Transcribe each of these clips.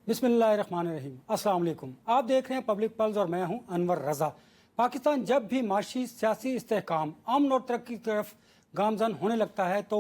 बिस्मिल्लाहिर्रहमानिर्रहीम। अस्सलाम वालेकुम। आप देख रहे हैं पब्लिक पल्स और मैं हूं अनवर रज़ा। पाकिस्तान जब भी माशी सियासी इस्तेहकाम अमन और तरक्की की तरफ गामजन होने लगता है तो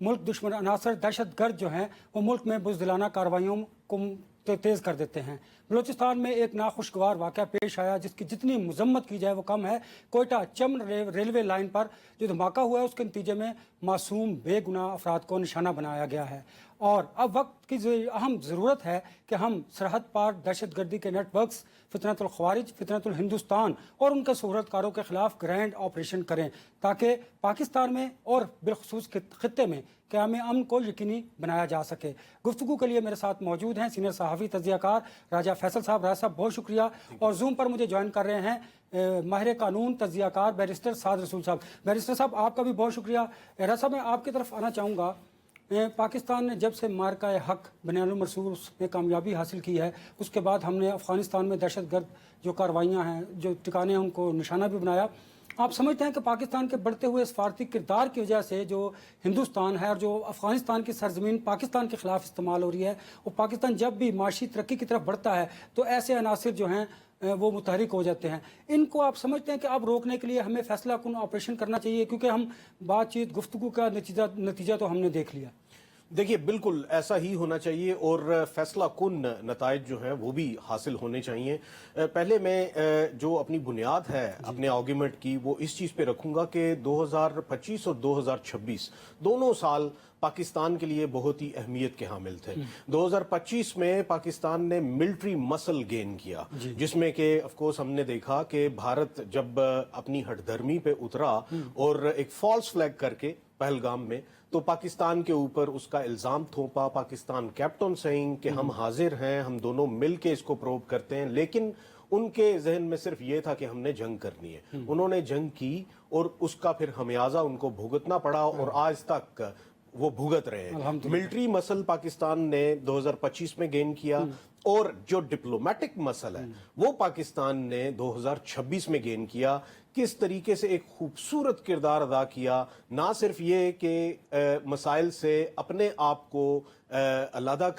मुल्क दुश्मन अनासर दहशत गर्द जो हैं वो मुल्क में बुज़दिलाना कार्रवाइयों को तेज़ कर देते हैं। बलूचिस्तान में एक नाखुशगवार वाक़या पेश आया जिसकी जितनी मजम्मत की जाए वो कम है। कोयटा चमन रेलवे लाइन पर जो धमाका हुआ है उसके नतीजे में मासूम बेगुनाह अफराद को निशाना बनाया गया है और अब वक्त की अहम ज़रूरत है कि हम सरहद पार दहशत गर्दी के नेटवर्क्स फितनतुल ख़वारिज, फितनतुल हिंदुस्तान और उनके सूरतकारों के ख़िलाफ़ ग्रैंड ऑपरेशन करें ताकि पाकिस्तान में और बिलखसूस खित्ते में क़याम अमन को यकीनी बनाया जा सके। गुफ्तगू के लिए मेरे साथ मौजूद हैं सीनियर सहाफ़ी तज़कियाकार राजा फैसल साहब। राजा साहब बहुत शुक्रिया। और जूम पर मुझे ज्वाइन कर रहे हैं माहिर कानून तज़कियाकार बैरिस्टर साद रसूल साहब। बैरिस्टर साहब आपका भी बहुत शुक्रिया। राजा साहब मैं आपकी तरफ आना चाहूँगा। पाकिस्तान ने जब से मार्का हक बनियानुल मरसूल में कामयाबी हासिल की है उसके बाद हमने अफ़गानिस्तान में दहशत गर्द जो कार्रवाइयाँ हैं, जो ठिकाने हैं, उनको निशाना भी बनाया। आप समझते हैं कि पाकिस्तान के बढ़ते हुए सफारती किरदार की वजह से जो हिंदुस्तान है और जो अफ़गानिस्तान की सरजमीन पाकिस्तान के ख़िलाफ़ इस्तेमाल हो रही है और पाकिस्तान जब भी माशी तरक्की की तरफ बढ़ता है तो ऐसे अनासिर जो हैं वो मुतहरिक हो जाते हैं। इनको आप समझते हैं कि अब रोकने के लिए हमें फैसला कुन ऑपरेशन करना चाहिए, क्योंकि हम बातचीत गुफ्तगू का नतीजा तो हमने देख लिया। देखिए, बिल्कुल ऐसा ही होना चाहिए और फैसला कुन नताइज जो हैं वो भी हासिल होने चाहिए। पहले मैं जो अपनी बुनियाद है अपने आर्गूमेंट की वो इस चीज़ पे रखूंगा कि 2025 और 2026 दोनों साल पाकिस्तान के लिए बहुत ही अहमियत के हामिल थे। 2025 में पाकिस्तान ने मिलिट्री मसल गेन किया, जिसमें कि ऑफ कोर्स हमने देखा कि भारत जब अपनी हठधर्मी पे उतरा और एक फॉल्स फ्लैग करके पहलगाम में, तो पाकिस्तान के ऊपर उसका इल्जाम थोपा पाकिस्तान कैप्टन सेइंग कि हम हाजिर हैं, हम दोनों मिल के इसको प्रोब करते हैं। लेकिन उनके जहन में सिर्फ ये था कि हमने जंग करनी है। उन्होंने जंग की और उसका फिर खमियाजा उनको भुगतना पड़ा और आज तक वो भुगत रहे हैं। मिलिट्री मसल पाकिस्तान ने 2025 में गेन किया और जो डिप्लोमेटिक मसल है वो पाकिस्तान ने 2026 में गेन किया। किस तरीके से एक खूबसूरत किरदार अदा किया, ना सिर्फ ये कि मसाइल से अपने आप को अलहदा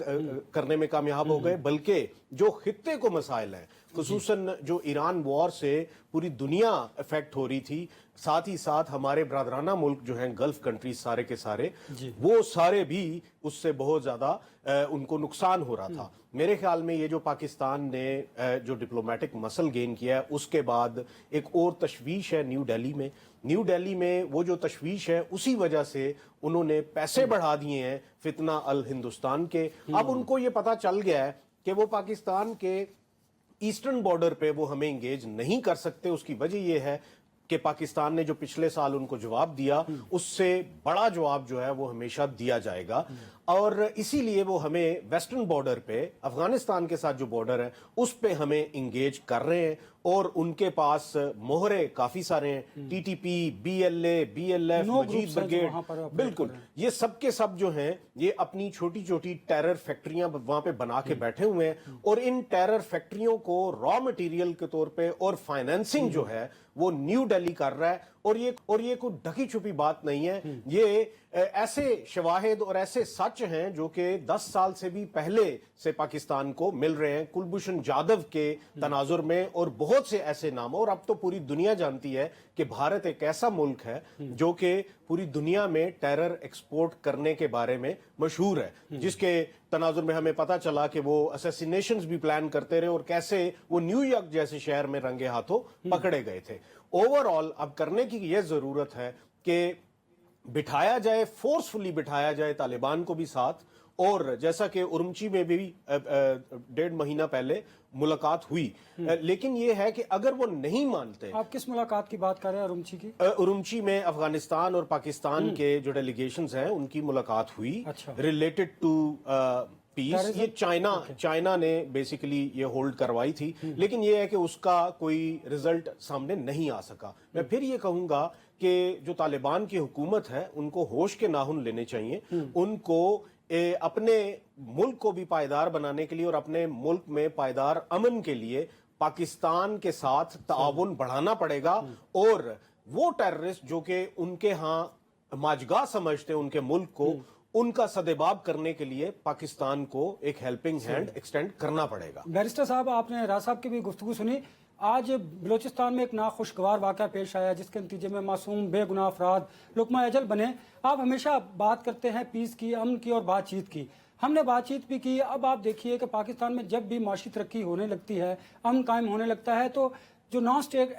करने में कामयाब हो गए, बल्कि जो खित्ते को मसाइल हैं, खुसूसन जो ईरान वॉर से पूरी दुनिया अफेक्ट हो रही थी, साथ ही साथ हमारे ब्रादराना मुल्क जो हैं गल्फ कंट्रीज सारे के सारे, वो सारे भी उससे बहुत ज्यादा उनको नुकसान हो रहा था। मेरे ख्याल में ये जो पाकिस्तान ने जो डिप्लोमेटिक मसल गेन किया है उसके बाद एक और तशवीश है न्यू दिल्ली में वो जो तशवीश है उसी वजह से उन्होंने पैसे बढ़ा दिए हैं फितना अल हिंदुस्तान के। अब उनको ये पता चल गया है कि वो पाकिस्तान के ईस्टर्न बॉर्डर पे वो हमें इंगेज नहीं कर सकते। उसकी वजह यह है कि पाकिस्तान ने जो पिछले साल उनको जवाब दिया उससे बड़ा जवाब जो है वो हमेशा दिया जाएगा और इसीलिए वो हमें वेस्टर्न बॉर्डर पे अफगानिस्तान के साथ जो बॉर्डर है उस पे हमें इंगेज कर रहे हैं और उनके पास मोहरे काफी सारे हैं, टीटीपी, बीएलए, बीएलएफ, मजीद ब्रिगेड, बिल्कुल ये सब के सब जो हैं ये अपनी छोटी छोटी टेरर फैक्ट्रियां वहां पे बना के बैठे हुए हैं और इन टेरर फैक्ट्रियों को रॉ मटेरियल के तौर पे और फाइनेंसिंग जो है वो न्यू दिल्ली कर रहा है। और ये कोई ढकी छुपी बात नहीं है, ये ऐसे शवाहिद और ऐसे सच हैं जो कि 10 साल से भी पहले से पाकिस्तान को मिल रहे हैं, कुलभूषण जाधव के तनाजुर में और बहुत से ऐसे नाम। और अब तो पूरी दुनिया जानती है कि भारत एक ऐसा मुल्क है जो कि पूरी दुनिया में टेरर एक्सपोर्ट करने के बारे में मशहूर है, जिसके तनाजुर में हमें पता चला कि वो असैसिनेशंस भी प्लान करते रहे और कैसे वो न्यूयॉर्क जैसे शहर में रंगे हाथों पकड़े गए थे। ओवरऑल अब करने की यह जरूरत है कि बिठाया जाए, फोर्सफुली बिठाया जाए तालिबान को भी साथ। और जैसा कि उरुमची में भी 1.5 महीना पहले मुलाकात हुई, लेकिन ये है कि अगर वो नहीं मानते। आप किस मुलाकात की बात कर रहे हैं उरुमची की? उरुमची में अफगानिस्तान और पाकिस्तान के जो डेलीगेशंस हैं उनकी मुलाकात हुई रिलेटेड टू पीस। ये चाइना ने बेसिकली ये होल्ड करवाई थी, लेकिन ये है कि उसका कोई रिजल्ट सामने नहीं आ सका। मैं फिर ये कहूंगा कि जो तालिबान की हुकूमत है उनको होश के नाखून लेने चाहिए, उनको अपने मुल्क को भी पायदार बनाने के लिए और अपने मुल्क में पायदार अमन के लिए पाकिस्तान के साथ ताउन बढ़ाना पड़ेगा। और वो टेररिस्ट जो कि उनके यहाँ माजगा समझते हैं उनके मुल्क को, ان کا सदेबाब करने के लिए पाकिस्तान को एक हेल्पिंग हैंड एक्सटेंड करना पड़ेगा। बैरिस्टर साहब, आपने राज साहब की भी गुफ्तगू सुनी। आज बलूचिस्तान में एक नाखुशगवार वाक़या पेश आया जिसके नतीजे में मासूम बेगुनाह अफराद लुक़मा अजल बने। आप हमेशा बात करते हैं पीस की, अमन की और बातचीत की। हमने बातचीत भी की। अब आप देखिए कि पाकिस्तान में जब भी माशी तरक्की होने लगती है, अमन कायम होने लगता है, तो जो नॉन स्टेट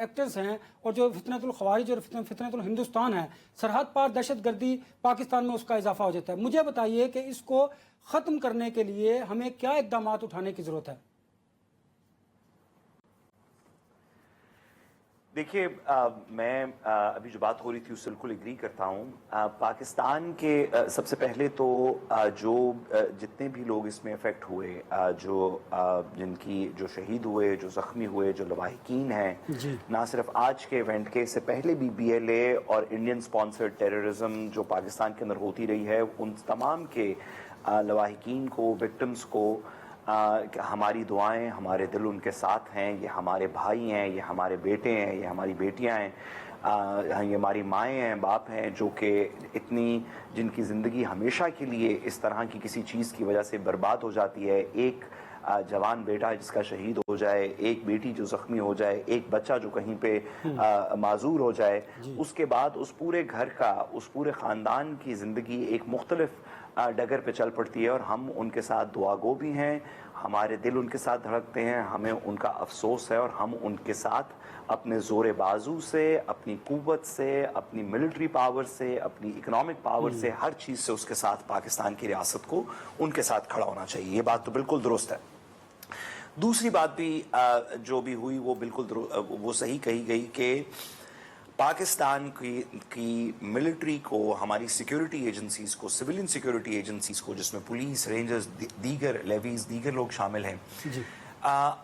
एक्टर्स हैं और जो फितनतुल ख़वारिज और फितनतुल हिंदुस्तान है, सरहद पार दहशतगर्दी पाकिस्तान में उसका इजाफा हो जाता है। मुझे बताइए कि इसको ख़त्म करने के लिए हमें क्या इक़दाम उठाने की ज़रूरत है? देखिए, मैं अभी जो बात हो रही थी उससे बिल्कुल एग्री करता हूँ। पाकिस्तान के सबसे पहले तो जो जितने भी लोग इसमें अफेक्ट हुए, जो शहीद हुए, जो ज़ख्मी हुए, जो लवाहिकीन हैं, ना सिर्फ आज के इवेंट के, इससे पहले भी BLA और इंडियन स्पॉन्सर्ड टेररिज्म जो पाकिस्तान के अंदर होती रही है, उन तमाम के लवाहिकीन को, विक्टिम्स को हमारी दुआएं, हमारे दिल उनके साथ हैं। ये हमारे भाई हैं, ये हमारे बेटे हैं, ये हमारी बेटियां हैं, ये हमारी माएँ हैं, बाप हैं, जो कि जिनकी ज़िंदगी हमेशा के लिए इस तरह की किसी चीज़ की वजह से बर्बाद हो जाती है। एक जवान बेटा जिसका शहीद हो जाए, एक बेटी जो ज़ख्मी हो जाए, एक बच्चा जो कहीं पे माजूर हो जाए, उसके बाद उस पूरे घर का, उस पूरे ख़ानदान की ज़िंदगी एक मुख्तलिफ डगर पे चल पड़ती है। और हम उनके साथ दुआगो भी हैं, हमारे दिल उनके साथ धड़कते हैं, हमें उनका अफसोस है, और हम उनके साथ अपने ज़ोर बाजू से, अपनी क़ुव्वत से, अपनी मिलिट्री पावर से, अपनी इकनॉमिक पावर से, हर चीज़ से उसके साथ पाकिस्तान की रियासत को उनके साथ खड़ा होना चाहिए। ये बात तो बिल्कुल दुरुस्त है। दूसरी बात भी जो भी हुई वो बिल्कुल वो सही कही गई कि पाकिस्तान की मिलिट्री को, हमारी सिक्योरिटी एजेंसीज़ को, सिविलियन सिक्योरिटी एजेंसीज़ को, जिसमें पुलिस, रेंजर्स, दीगर लेवीज़, दीगर लोग शामिल हैं,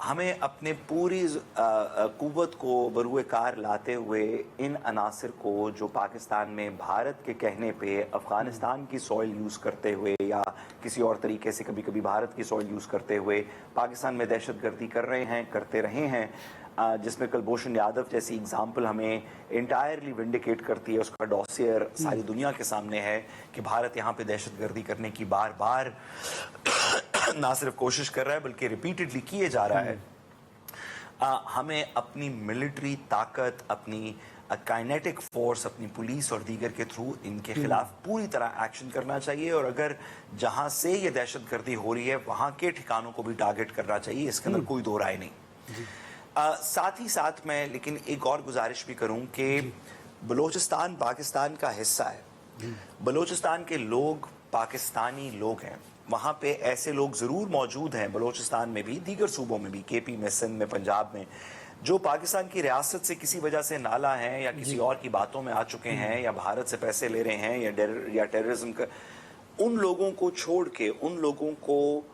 हमें अपने पूरी क़ुव्वत को बरूए कार लाते हुए इन अनासर को, जो पाकिस्तान में भारत के कहने पे अफ़गानिस्तान की सॉइल यूज़ करते हुए या किसी और तरीके से कभी कभी भारत की सॉइल यूज़ करते हुए पाकिस्तान में दहशतगर्दी कर रहे हैं, करते रहे हैं, जिसमें कुलभूषण यादव जैसी एग्जाम्पल हमें इंटायरली विंडिकेट करती है। उसका डॉसियर सारी दुनिया के सामने है कि भारत यहाँ पे दहशतगर्दी करने की बार बार ना सिर्फ कोशिश कर रहा है बल्कि रिपीटेडली किए जा रहा है। हमें अपनी मिलिट्री ताकत, अपनी काइनेटिक फोर्स, अपनी पुलिस और दीगर के थ्रू इनके खिलाफ पूरी तरह एक्शन करना चाहिए। और अगर जहाँ से ये दहशतगर्दी हो रही है वहाँ के ठिकानों को भी टारगेट करना चाहिए, इसके अंदर कोई दो राय नहीं। साथ ही साथ मैं लेकिन एक और गुजारिश भी करूं कि बलूचिस्तान पाकिस्तान का हिस्सा है। बलूचिस्तान के लोग पाकिस्तानी लोग हैं। वहाँ पे ऐसे लोग ज़रूर मौजूद हैं बलूचिस्तान में भी, दीगर सूबों में भी, KP में, सिंध में, पंजाब में, जो पाकिस्तान की रियासत से किसी वजह से नाला हैं या किसी और की बातों में आ चुके हैं या भारत से पैसे ले रहे हैं या टेररिज्म का। उन लोगों को छोड़ के, उन लोगों को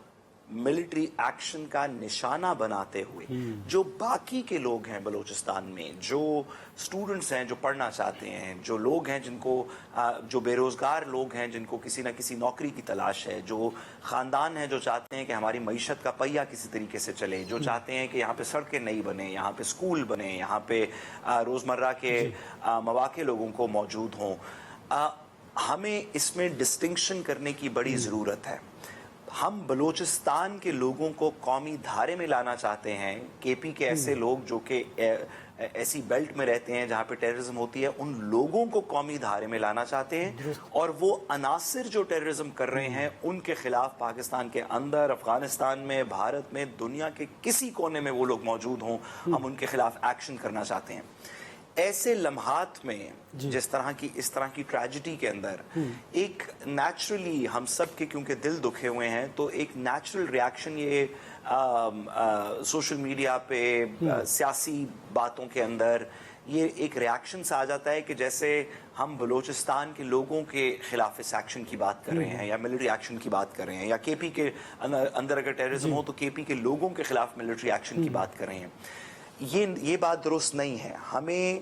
मिलिट्री एक्शन का निशाना बनाते हुए जो बाकी के लोग हैं बलूचिस्तान में, जो स्टूडेंट्स हैं जो पढ़ना चाहते हैं, जो लोग हैं जिनको जो बेरोज़गार लोग हैं जिनको किसी ना किसी नौकरी की तलाश है, जो ख़ानदान हैं जो चाहते हैं कि हमारी मईशत का पहिया किसी तरीके से चले, जो चाहते हैं कि यहाँ पे सड़कें नई बने, यहाँ पे स्कूल बने, यहाँ पे रोज़मर्रा के मौके लोगों को मौजूद हों। हमें इसमें डिस्टिंक्शन करने की बड़ी ज़रूरत है। हम बलूचिस्तान के लोगों को कौमी धारे में लाना चाहते हैं। KP के ऐसे लोग जो कि ऐसी बेल्ट में रहते हैं जहाँ पे टेररिज्म होती है, उन लोगों को कौमी धारे में लाना चाहते हैं। और वो अनासिर जो टेररिज्म कर रहे हैं उनके खिलाफ पाकिस्तान के अंदर, अफगानिस्तान में, भारत में, दुनिया के किसी कोने में वो लोग मौजूद हों, हम उनके खिलाफ एक्शन करना चाहते हैं। ऐसे लम्हात में इस तरह की ट्रेजिडी के अंदर एक नेचुरली हम सब के क्योंकि दिल दुखे हुए हैं, तो एक नेचुरल रिएक्शन ये सोशल मीडिया पे सियासी बातों के अंदर ये एक रिएक्शन सा आ जाता है कि जैसे हम बलूचिस्तान के लोगों के खिलाफ इस एक्शन की बात कर रहे हैं या मिलिट्री एक्शन की बात कर रहे हैं, या KP के अंदर अगर टेररिज्म हो तो KP के लोगों के खिलाफ मिलिट्री एक्शन की बात कर रहे हैं। ये बात दुरुस्त नहीं है। हमें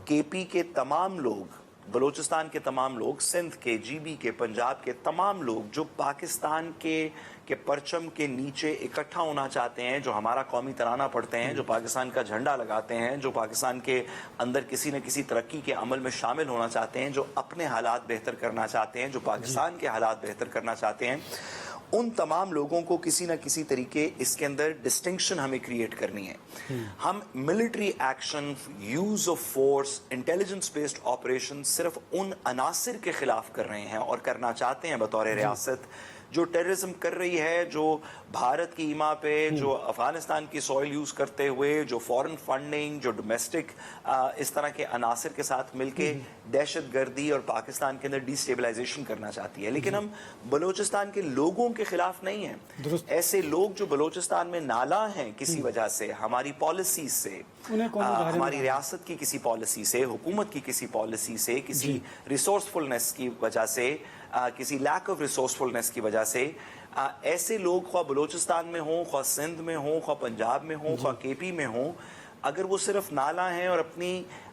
KP के तमाम लोग बलूचिस्तान के तमाम लोग, सिंध के, जीबी के, पंजाब के तमाम लोग जो पाकिस्तान के परचम के नीचे इकट्ठा होना चाहते हैं, जो हमारा कौमी तराना पढ़ते हैं, जो पाकिस्तान का झंडा लगाते हैं, जो पाकिस्तान के अंदर किसी न किसी तरक्की के अमल में शामिल होना चाहते हैं, जो अपने हालात बेहतर करना चाहते हैं, जो पाकिस्तान के हालात बेहतर करना चाहते हैं, उन तमाम लोगों को किसी न किसी तरीके इसके अंदर डिस्टिंक्शन हमें क्रिएट करनी है। हम military action, use of force, intelligence based operation सिर्फ उन अनासिर के खिलाफ कर रहे हैं और करना चाहते हैं बतौर रियासत जो टेररिज्म कर रही है, जो भारत की ईमा पे, जो अफगानिस्तान की सॉइल यूज करते हुए, जो फॉरेन फंडिंग, जो डोमेस्टिक इस तरह के अनासिर के साथ मिलके दहशत गर्दी और पाकिस्तान के अंदर डिस्टेबलाइजेशन करना चाहती है। लेकिन हम बलूचिस्तान के लोगों के खिलाफ नहीं हैं। ऐसे लोग जो बलूचिस्तान में नाला हैं किसी वजह से, हमारी पॉलिसी से, हमारी रियासत की किसी पॉलिसी से, हुकूमत की किसी पॉलिसी से, किसी रिसोर्सफुलनेस की वजह से, किसी लैक ऑफ रिसोर्सफुलनेस की वजह से, ऐसे लोग ख्वाह बलूचिस्तान में हों, ख्वाह सिंध में हों, ख्वाह पंजाब में हों, ख्वाह केपी में हों, अगर वो सिर्फ नाला हैं और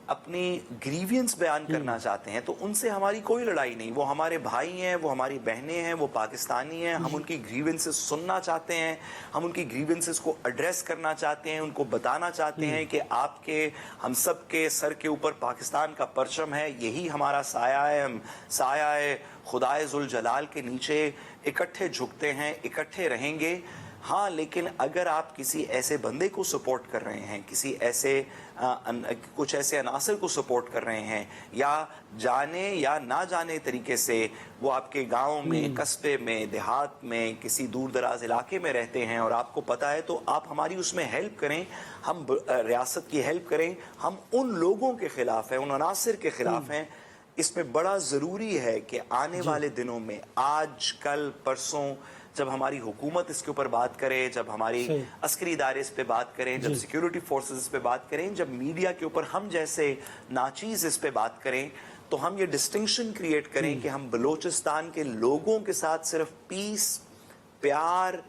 अपनी ग्रीवियंस बयान करना चाहते हैं तो उनसे हमारी कोई लड़ाई नहीं। वो हमारे भाई हैं, वो हमारी बहनें हैं, वो पाकिस्तानी हैं। हम उनकी ग्रीवेंसेस सुनना चाहते हैं, हम उनकी ग्रीवेंसेस को एड्रेस करना चाहते हैं, उनको बताना चाहते हैं कि आपके, हम सब के सर के ऊपर पाकिस्तान का परचम है, यही हमारा साया है, हम साया है खुदाए जुल जलाल के नीचे इकट्ठे झुकते हैं, इकट्ठे रहेंगे। हाँ, लेकिन अगर आप किसी ऐसे बंदे को सपोर्ट कर रहे हैं, किसी ऐसे कुछ ऐसे अनासर को सपोर्ट कर रहे हैं, या जाने या ना जाने तरीके से वो आपके गांव में, कस्बे में, देहात में, किसी दूर दराज इलाके में रहते हैं और आपको पता है, तो आप हमारी उसमें हेल्प करें, हम रियासत की हेल्प करें। हम उन लोगों के खिलाफ हैं, उन अनासर के खिलाफ हैं। इसमें बड़ा ज़रूरी है कि आने वाले दिनों में, आज, कल, परसों, जब हमारी हुकूमत इसके ऊपर बात करे, जब हमारी अस्करी इदारे इस पे बात करें, जब सिक्योरिटी फोर्सेस इस पे बात करें, जब मीडिया के ऊपर हम जैसे नाचीज इस पे बात करें, तो हम ये डिस्टिंक्शन क्रिएट करें कि हम बलूचिस्तान के लोगों के साथ सिर्फ पीस, प्यार,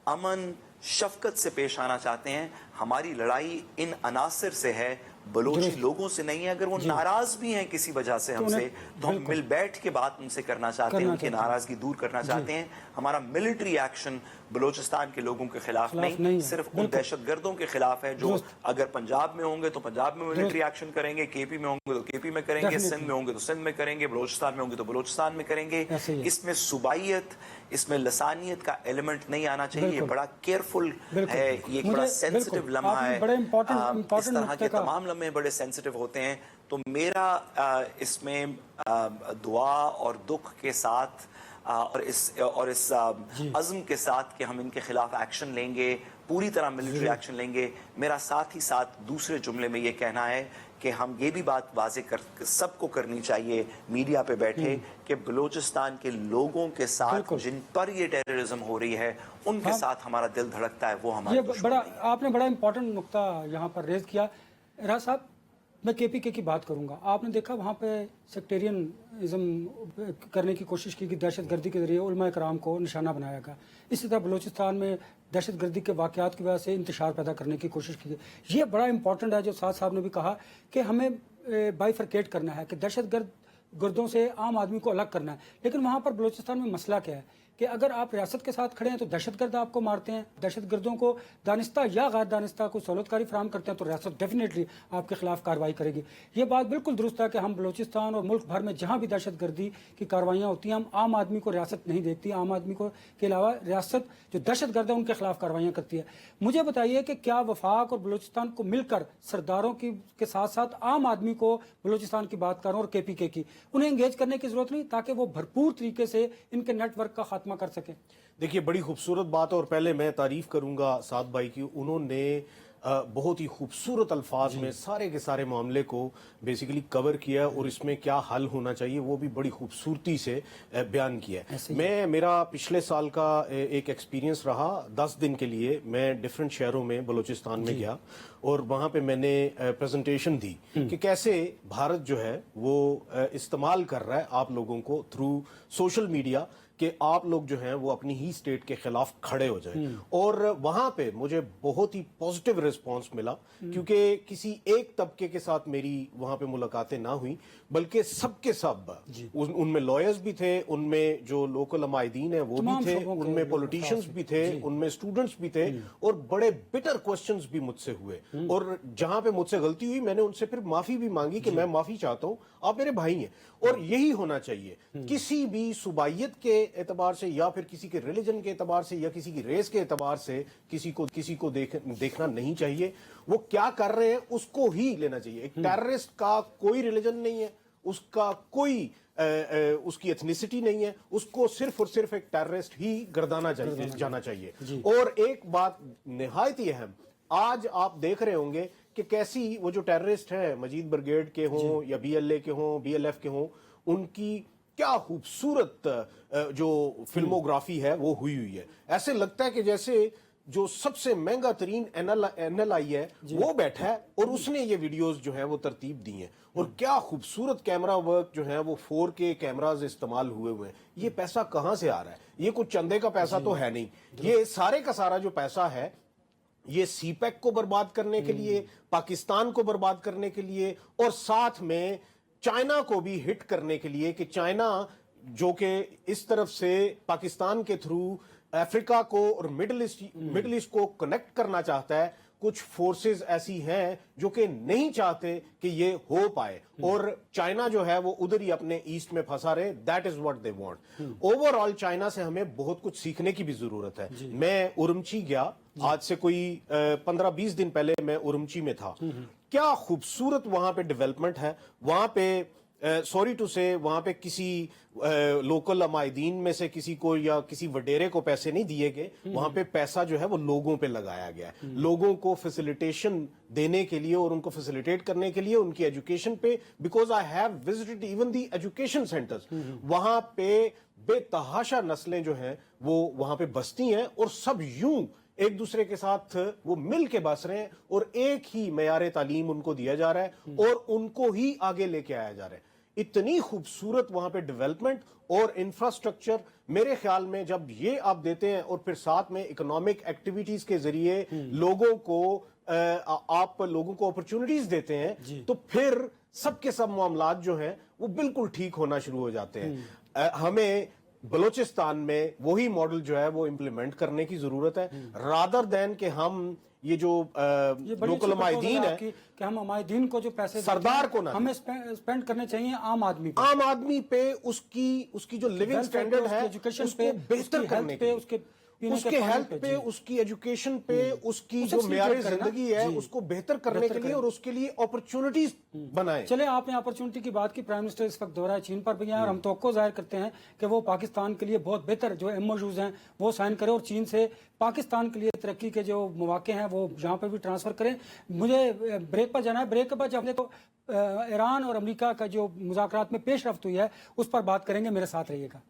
अमन, शफकत से पेश आना चाहते हैं। हमारी लड़ाई इन अनासिर से है, बलोची लोगों से नहीं है। अगर वो नाराज भी हैं किसी वजह से हमसे, तो हम मिल बैठ के बात उनसे करना चाहते हैं, उनकी नाराजगी दूर करना चाहते हैं। हमारा मिलिट्री एक्शन बलूचिस्तान के लोगों के खिलाफ नहीं, सिर्फ उन दहशतगर्दों के खिलाफ है जो अगर पंजाब में होंगे तो पंजाब में मिलिट्री एक्शन करेंगे, केपी में होंगे तो केपी में करेंगे, सिंध में होंगे तो सिंध में करेंगे, बलूचिस्तान में होंगे तो बलूचिस्तान में करेंगे। इसमें सुबाइयत, इसमें लसानियत का एलिमेंट नहीं आना चाहिए। ये बड़ा केयरफुल है, ये एक बड़ा सेंसिटिव लम्हा है। इस तरह के तमाम लम्हे बड़े सेंसिटिव होते हैं। तो मेरा इसमें दुआ और दुख के साथ और इस अज़्म के साथ कि हम इनके खिलाफ एक्शन लेंगे, पूरी तरह मिलिट्री एक्शन लेंगे, मेरा साथ ही साथ दूसरे जुमले में ये कहना है कि हम ये भी बात वाज़े कर सबको करनी चाहिए मीडिया पे बैठे कि बलूचिस्तान के लोगों के साथ जिन पर ये टेररिज्म हो रही है उनके साथ हमारा दिल धड़कता है, वो हमारे बड़ा आपने बड़ा इंपॉर्टेंट नुक्ता यहाँ पर रेज किया। राज साहब, मैं केपीके की बात करूंगा। आपने देखा वहाँ पे सेक्टेरियनिज्म करने की कोशिश की कि दहशतगर्दी के जरिए उलमा कराम को निशाना बनाया गया। इसी तरह बलूचिस्तान में दहशतगर्दी के वाक़यात की वजह से इंतशार पैदा करने की कोशिश की गई। ये बड़ा इंपॉर्टेंट है जो साथ साहब ने भी कहा कि हमें बाइफरकेट करना है, कि दहशतगर्दों से आम आदमी को अलग करना है। लेकिन वहाँ पर बलूचिस्तान में मसला क्या है कि अगर आप रियासत के साथ खड़े हैं तो दहशतगर्द आपको मारते हैं, दहशतगर्दों को दानिस्ता या गैर दानिस्ता को सहूलतकारी फराहम करते हैं तो रियासत डेफिनेटली आपके खिलाफ कार्रवाई करेगी। ये बात बिल्कुल दुरुस्त है कि हम बलूचिस्तान और मुल्क भर में जहाँ भी दहशतगर्दी की कार्रवाइयाँ होती हैं, हम आम आदमी को रियासत नहीं देखती। आम आदमी को के अलावा रियासत जो दहशतगर्द है उनके खिलाफ कार्रवाइयाँ करती है। मुझे बताइए कि क्या वफाक और बलूचिस्तान को मिलकर सरदारों की के साथ साथ आम आदमी को, बलूचिस्तान की बात कर रहा हूँ और केपीके की, उन्हें एंगेज करने की जरूरत नहीं ताकि वो भरपूर तरीके से इनके नेटवर्क का खात्मा कर सके? देखिए, बड़ी खूबसूरत बात है और पहले मैं तारीफ करूंगा साद भाई की। उन्होंने बहुत ही खूबसूरत अल्फाज में सारे के सारे मामले को बेसिकली कवर किया और इसमें क्या हल होना चाहिए वो भी बड़ी खूबसूरती से बयान किया है। मेरा पिछले साल का एक एक्सपीरियंस रहा। 10 दिन के लिए मैं डिफरेंट शहरों में बलूचिस्तान में गया और वहाँ पे मैंने प्रेजेंटेशन दी कि कैसे भारत जो है वो इस्तेमाल कर रहा है आप लोगों को थ्रू सोशल मीडिया کہ آپ لوگ جو ہیں وہ اپنی ہی اسٹیٹ کے خلاف کھڑے ہو جائیں. اور وہاں پہ مجھے بہت ہی پازیٹیو رسپانس ملا, کیونکہ کسی ایک طبقے کے ساتھ میری وہاں پہ ملاقاتیں نہ ہوئیں, بلکہ سب کے سب, ان میں لائرز بھی تھے, ان میں جو لوکل عمائدین ہیں وہ بھی تھے, ان میں پولیٹیشینز بھی تھے, ان میں اسٹوڈنٹس بھی تھے, اور بڑے بٹر کوسچنز بھی مجھ سے ہوئے. اور جہاں پہ مجھ سے غلطی ہوئی میں نے ان سے پھر معافی بھی مانگی کہ میں معافی چاہتا ہوں, آپ میرے بھائی ہیں. اور یہی ہونا چاہیے, کسی بھی صوبائیت کے اعتبار سے یا پھر کسی کے ریلیجن کے اعتبار سے یا کسی کی ریس کے اعتبار سے کسی کو دیکھنا نہیں چاہیے. وہ کیا کر رہے ہیں اس کو ہی لینا چاہیے. ایک ٹیررسٹ کا کوئی ریلیجن نہیں ہے, اس کا کوئی اس کی ایتھنیسٹی نہیں ہے, اس کو صرف اور صرف ایک ٹیررسٹ ہی گردانا جانا چاہیے. اور ایک بات نہایت ہی اہم, آج آپ دیکھ رہے ہوں گے کہ کیسی وہ جو ٹیررسٹ ہیں, مجید برگیڈ کے ہوں یا بی ایل اے کے ہوں, بی ایل ایف کے ہوں, ان کی کیا خوبصورت جو فلموگرافی ہے وہ ہوئی ہے. ایسے لگتا ہے کہ جیسے جو سب سے مہنگا ترین این ایل آئی ہے وہ بیٹھا ہے اور اس نے یہ ویڈیوز جو ہیں وہ ترتیب دی ہیں. اور کیا خوبصورت کیمرہ ورک جو ہے وہ 4K کیمراز استعمال ہوئے ہیں. یہ پیسہ کہاں سے آ رہا ہے؟ یہ کچھ چندے کا پیسہ تو ہے نہیں. یہ سارے کا سارا جو پیسہ ہے یہ سی پیک کو برباد کرنے کے لیے, پاکستان کو برباد کرنے کے لیے, اور ساتھ میں چائنا کو بھی ہٹ کرنے کے لیے, کہ چائنا جو کہ اس طرف سے پاکستان کے تھرو افریقہ کو اور مڈل ایسٹ کو کنیکٹ کرنا چاہتا ہے. کچھ فورسز ایسی ہیں جو کہ نہیں چاہتے کہ یہ ہو پائے, اور چائنا جو ہے وہ ادھر ہی اپنے ایسٹ میں پھنسا رہے. That is what they want. Over all China سے ہمیں بہت کچھ سیکھنے کی بھی ضرورت ہے. میں ارمچی گیا, آج سے کوئی 15-20 دن پہلے میں ارمچی میں تھا. کیا خوبصورت وہاں پہ ڈیولپمنٹ ہے. وہاں پہ سوری ٹو سے وہاں پہ کسی لوکل عمائدین میں سے کسی کو یا کسی وڈیرے کو پیسے نہیں دیے گئے. وہاں پہ پیسہ جو ہے وہ لوگوں پہ لگایا گیا ہے, لوگوں کو فیسیلیٹیشن دینے کے لیے اور ان کو فیسیلیٹیٹ کرنے کے لیے, ان کی ایجوکیشن پہ. Because I have visited even the education centres. وہاں پہ بے تحاشا نسلیں جو ہیں وہ وہاں پہ بستی ہیں, اور سب یوں ایک دوسرے کے ساتھ وہ مل کے بس رہے ہیں, اور ایک ہی معیار تعلیم ان کو دیا جا رہا ہے, اور ان کو ہی آگے لے کے آیا جا رہا ہے. اتنی خوبصورت وہاں پہ ڈیولپمنٹ اور انفراسٹرکچر. میرے خیال میں جب یہ آپ دیتے ہیں اور پھر ساتھ میں اکنامک ایکٹیویٹیز کے ذریعے لوگوں کو اپرچونٹیز دیتے ہیں, تو پھر سب کے سب معاملات جو ہیں وہ بالکل ٹھیک ہونا شروع ہو جاتے ہیں. ہمیں بلوچستان میں وہی ماڈل جو ہے وہ امپلیمنٹ کرنے کی ضرورت ہے, رادر دین کہ ہم یہ جو لوکل عمائدین ہیں کہ ہم عمائدین کو جو پیسے سردار کو نہ ہمیں اسپینڈ کرنے چاہیے عام آدمی پہ اس کی جو لیونگ سٹینڈرڈ ہے اس کو بہتر کرنے کے لیے, اس کے ہیلتھ پہ, اس کی ایجوکیشن پہ, اس کی جو معیار زندگی ہے اس کو بہتر کرنے کے لیے, اور اس کے لیے اپرچونٹیز بنائیں. چلے آپ نے اپرچونٹی کی بات کی, پرائم منسٹر اس وقت دورہ چین پر بھی ہیں, اور ہم توقع ظاہر کرتے ہیں کہ وہ پاکستان کے لیے بہت بہتر جو ایم او یوز ہیں وہ سائن کرے, اور چین سے پاکستان کے لیے ترقی کے جو مواقع ہیں وہ یہاں پہ بھی ٹرانسفر کریں. مجھے بریک پر جانا ہے. بریک کے بعد جب تو ایران اور امریکہ کا جو مذاکرات میں پیش رفت ہوئی ہے اس پر بات کریں گے. میرے ساتھ رہیے گا.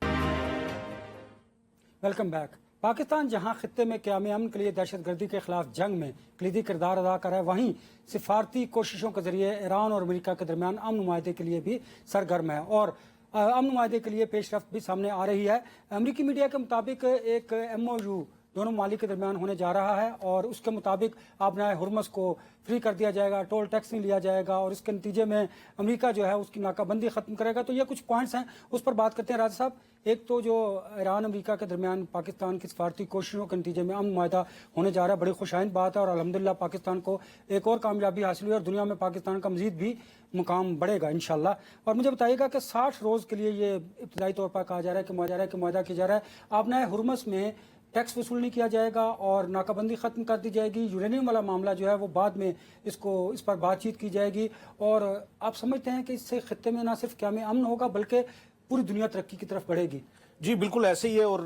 Welcome back. پاکستان جہاں خطے میں قیام امن کے لیے دہشت گردی کے خلاف جنگ میں کلیدی کردار ادا کر رہا ہے, وہیں سفارتی کوششوں کے ذریعے ایران اور امریکہ کے درمیان امن معاہدے کے لیے بھی سرگرم ہے, اور امن معاہدے کے لیے پیش رفت بھی سامنے آ رہی ہے. امریکی میڈیا کے مطابق ایک ایم او یو دونوں ممالک کے درمیان ہونے جا رہا ہے, اور اس کے مطابق آبنائے ہرمز کو فری کر دیا جائے گا, ٹول ٹیکس نہیں لیا جائے گا, اور اس کے نتیجے میں امریکہ جو ہے اس کی ناکہ بندی ختم کرے گا. تو یہ کچھ پوائنٹس ہیں, اس پر بات کرتے ہیں. راجہ صاحب, ایک تو جو ایران امریکہ کے درمیان پاکستان کی سفارتی کوششوں کے نتیجے میں امن معاہدہ ہونے جا رہا ہے, بڑی خوش آئند بات ہے, اور الحمدللہ پاکستان کو ایک اور کامیابی حاصل ہوئی, اور دنیا میں پاکستان کا مزید بھی مقام بڑھے گا انشاءاللہ. اور مجھے بتائیے گا کہ 60 روز کے لیے یہ ابتدائی طور پر کہا جا رہا ہے کہ معاہدہ کیا جا رہا ہے. آبنائے ہرمز میں ٹیکس وصول نہیں کیا جائے گا, اور ناکہ بندی ختم کر دی جائے گی. یورینیم والا معاملہ جو ہے وہ بعد میں اس پر بات چیت کی جائے گی, اور آپ سمجھتے ہیں کہ اس سے خطے میں نہ صرف قیام امن ہوگا بلکہ پوری دنیا ترقی کی طرف بڑھے گی. جی بالکل ایسے ہی ہے, اور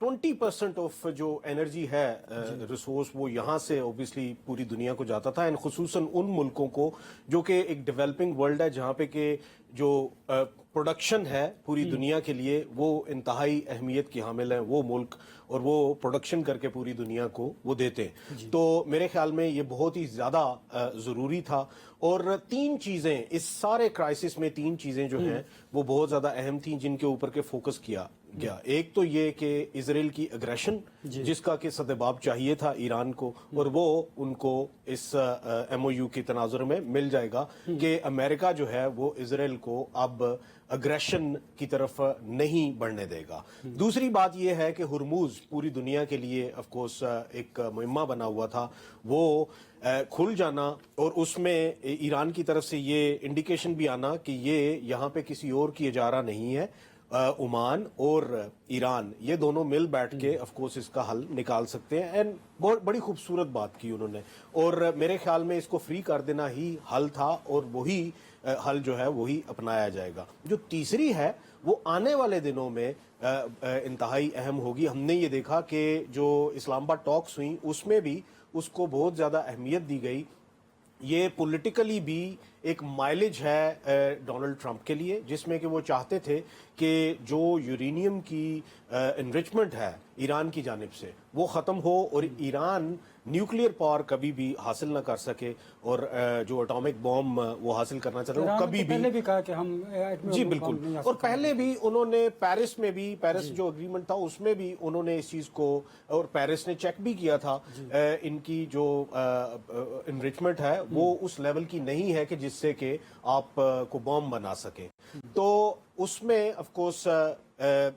20% آف جو انرجی ہے ریسورس وہ یہاں سے اوبیسلی پوری دنیا کو جاتا تھا, خصوصاً ان ملکوں کو جو کہ ایک ڈیولپنگ ورلڈ ہے, جہاں پہ کہ جو प्रोडक्शन है पूरी दुनिया के लिए वो इंतहाई अहमियत की हामिल है वो मुल्क, और वो प्रोडक्शन करके पूरी दुनिया को वो देते हैं। तो मेरे ख्याल में ये बहुत ही ज़्यादा ज़रूरी था। और तीन चीज़ें इस सारे क्राइसिस में, तीन चीज़ें जो हैं वो बहुत ज़्यादा अहम थी जिनके ऊपर के फोकस किया गया। एक तो ये कि इजराइल की अग्रेशन जिसका कि सदबाब चाहिए था ईरान को, और वो उनको इस MOU की तनाजुर में मिल जाएगा कि अमेरिका जो है वो इजराइल को अब अग्रेशन की तरफ नहीं बढ़ने देगा। दूसरी बात यह है कि हुरमुज पूरी दुनिया के लिए ऑफ कोर्स एक मुहिम्मा बना हुआ था, वो खुल जाना, और उसमें ईरान की तरफ से ये इंडिकेशन भी आना कि ये यहाँ पे किसी और की इजारा नहीं है। ओमान और ईरान ये दोनों मिल बैठ के ऑफ कोर्स इसका हल निकाल सकते हैं। एंड बहुत बड़ी खूबसूरत बात की उन्होंने, और मेरे ख्याल में इसको फ्री कर देना ही हल था, और वही हल जो है वही अपनाया जाएगा। जो तीसरी है वो आने वाले दिनों में इंतहाई अहम होगी। हमने ये देखा कि जो इस्लामाबाद टॉक्स हुई उसमें भी उसको बहुत ज़्यादा अहमियत दी गई। ये पॉलिटिकली भी एक माइलेज है डोनाल्ड ट्रंप के लिए, जिसमें कि वो चाहते थे कि जो यूरेनियम की एनरिचमेंट है ईरान की जानिब से वो ख़त्म हो, और ईरान न्यूक्लियर पावर कभी भी हासिल ना कर सके, और जो एटॉमिक बॉम्ब वो हासिल करना चाहते हैं वो कभी भी पहले भी कहा कि हम जी बिल्कुल, और पहले भी उन्होंने पेरिस में भी, पेरिस जो एग्रीमेंट था उसमें भी उन्होंने इस चीज को, और पेरिस ने चेक भी किया था, इनकी जो एनरिचमेंट है वो उस लेवल की नहीं है कि जिससे कि आप को बॉम्ब बना सके। तो उसमें ऑफ कोर्स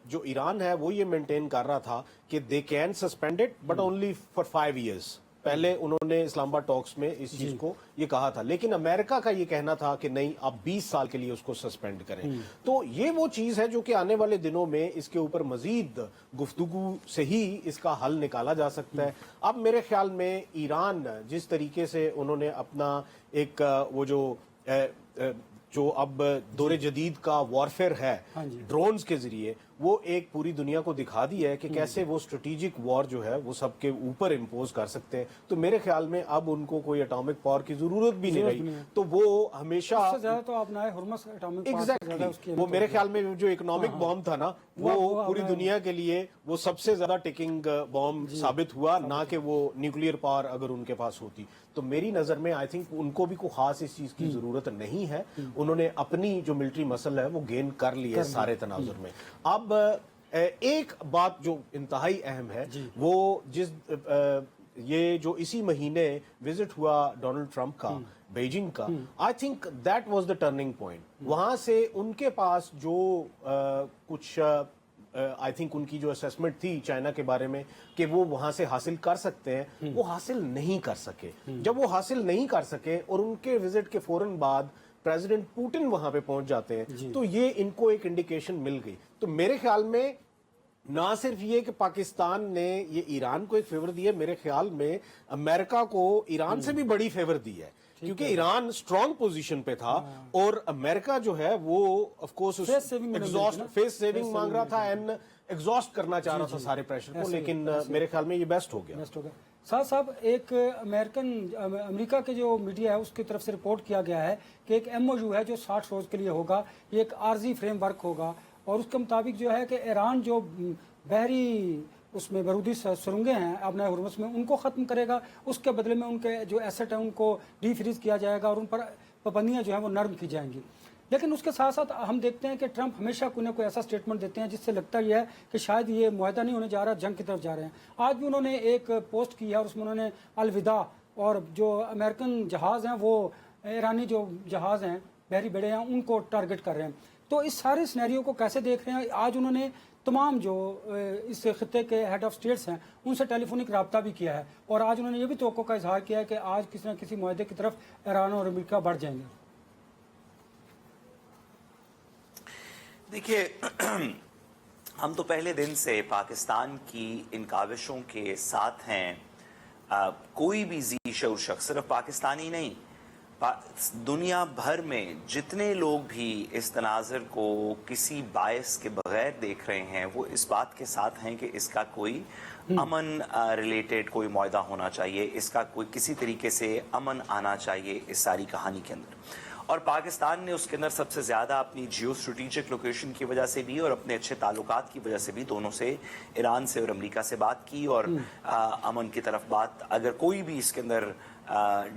जो ईरान है वो ये मेंटेन कर रहा था कि they can suspend it but only for 5 years। पहले उन्होंने इस्लामाबाद टॉक्स में इस चीज को ये कहा था, लेकिन अमेरिका का ये कहना था कि नहीं, आप 20 साल के लिए उसको सस्पेंड करें। तो ये वो चीज है जो कि आने वाले दिनों में इसके ऊपर मजीद गुफ्तगू से ही इसका हल निकाला जा सकता है। अब मेरे ख्याल में ईरान जिस तरीके से उन्होंने अपना एक वो जो अब दौरे जदीद का वॉरफेयर है ड्रोन्स के जरिए, वो एक पूरी दुनिया को दिखा दी है कि कैसे वो स्ट्रेटेजिक वॉर जो है वो सबके ऊपर इम्पोज कर सकते हैं। तो मेरे ख्याल में अब उनको कोई एटॉमिक पावर की जरूरत भी नहीं रही, तो वो हमेशा तो अपना हुर्मस एटॉमिक एग्जैक्टली वो मेरे ख्याल में जो इकोनॉमिक बॉम्ब था ना वो पूरी दुनिया के लिए वो सबसे ज्यादा टिकिंग बॉम्ब साबित हुआ, ना कि वो न्यूक्लियर पावर अगर उनके पास होती। तो मेरी नजर में आई थिंक उनको भी कोई खास इस चीज की जरूरत नहीं है। उन्होंने अपनी जो मिलिट्री मसल है वो गेन कर ली है सारे तनाजुर में। अब एक बात जो इंतहाई अहम है वो ये जो इसी महीने विजिट हुआ डोनाल्ड ट्रंप का बीजिंग का, I think that was the turning point. वहां से उनके पास जो कुछ आई थिंक उनकी जो असेसमेंट थी चाइना के बारे में कि वो वहां से हासिल कर सकते हैं, वो हासिल नहीं कर सके। जब वो हासिल नहीं कर सके और उनके विजिट के फौरन बाद प्रेसिडेंट पुतिन वहां पे पहुंच जाते हैं, तो ये इनको एक इंडिकेशन मिल गई। तो मेरे ख्याल में ना सिर्फ ये कि पाकिस्तान ने ये ईरान को एक फेवर दिया, मेरे ख्याल में अमेरिका को ईरान से भी बड़ी फेवर दी है, क्योंकि ईरान स्ट्रांग पोजीशन पे था और अमेरिका जो है वो ऑफ कोर्स फेस सेविंग मांग रहा था एंड एग्जॉस्ट करना चाह रहा था सारे प्रेशर को, लेकिन मेरे ख्याल में ये बेस्ट हो गया। साहब एक अमेरिका के जो मीडिया है उसकी तरफ से रिपोर्ट किया गया है कि एक MOU है जो 60 रोज के लिए होगा, ये एक आर्जी फ्रेमवर्क होगा, और उसके मुताबिक जो है कि ईरान जो बहरी उसमें बारूदी सुरंगें हैं अपने हुर्मुस में उनको ख़त्म करेगा, उसके बदले में उनके जो एसेट हैं उनको डीफ्रीज किया जाएगा और उन पर पाबंदियाँ जो हैं वो नरम की जाएंगी। लेकिन उसके साथ साथ हम देखते हैं कि ट्रंप हमेशा कोई ना कोई ऐसा स्टेटमेंट देते हैं जिससे लगता ही है कि शायद ये मुआहदा नहीं होने जा रहा, जंग की तरफ जा रहे हैं। आज भी उन्होंने एक पोस्ट की है और उसमें उन्होंने अलविदा और जो अमेरिकन जहाज़ हैं वो ईरानी जो जहाज़ हैं बहरी बेड़े हैं उनको टारगेट कर रहे हैं। तो इस सारे सिनेरियो को कैसे देख रहे हैं? आज उन्होंने तमाम जो इस खित्ते के हेड ऑफ स्टेट्स हैं उनसे टेलीफोनिक रब्ता भी किया है, और आज उन्होंने ये भी तवक्को का इजहार किया है कि आज किसी न किसी मुआहदे की तरफ ईरान और अमेरिका बढ़ जाएंगे। देखिए हम तो पहले दिन से पाकिस्तान की इन काविशों के साथ हैं। कोई भी जी शऊर शख्स, सिर्फ पाकिस्तानी नहीं, दुनिया भर में जितने लोग भी इस तनाज़ुर को किसी बायस के बगैर देख रहे हैं वो इस बात के साथ हैं कि इसका कोई अमन रिलेटेड कोई मुआहदा होना चाहिए, इसका कोई किसी तरीके से अमन आना चाहिए इस सारी कहानी के अंदर। اور پاکستان نے اس کے اندر سب سے زیادہ اپنی جیو اسٹریٹجک لوکیشن کی وجہ سے بھی اور اپنے اچھے تعلقات کی وجہ سے بھی دونوں سے ایران سے اور امریکہ سے بات کی اور امن کی طرف بات. اگر کوئی بھی اس کے اندر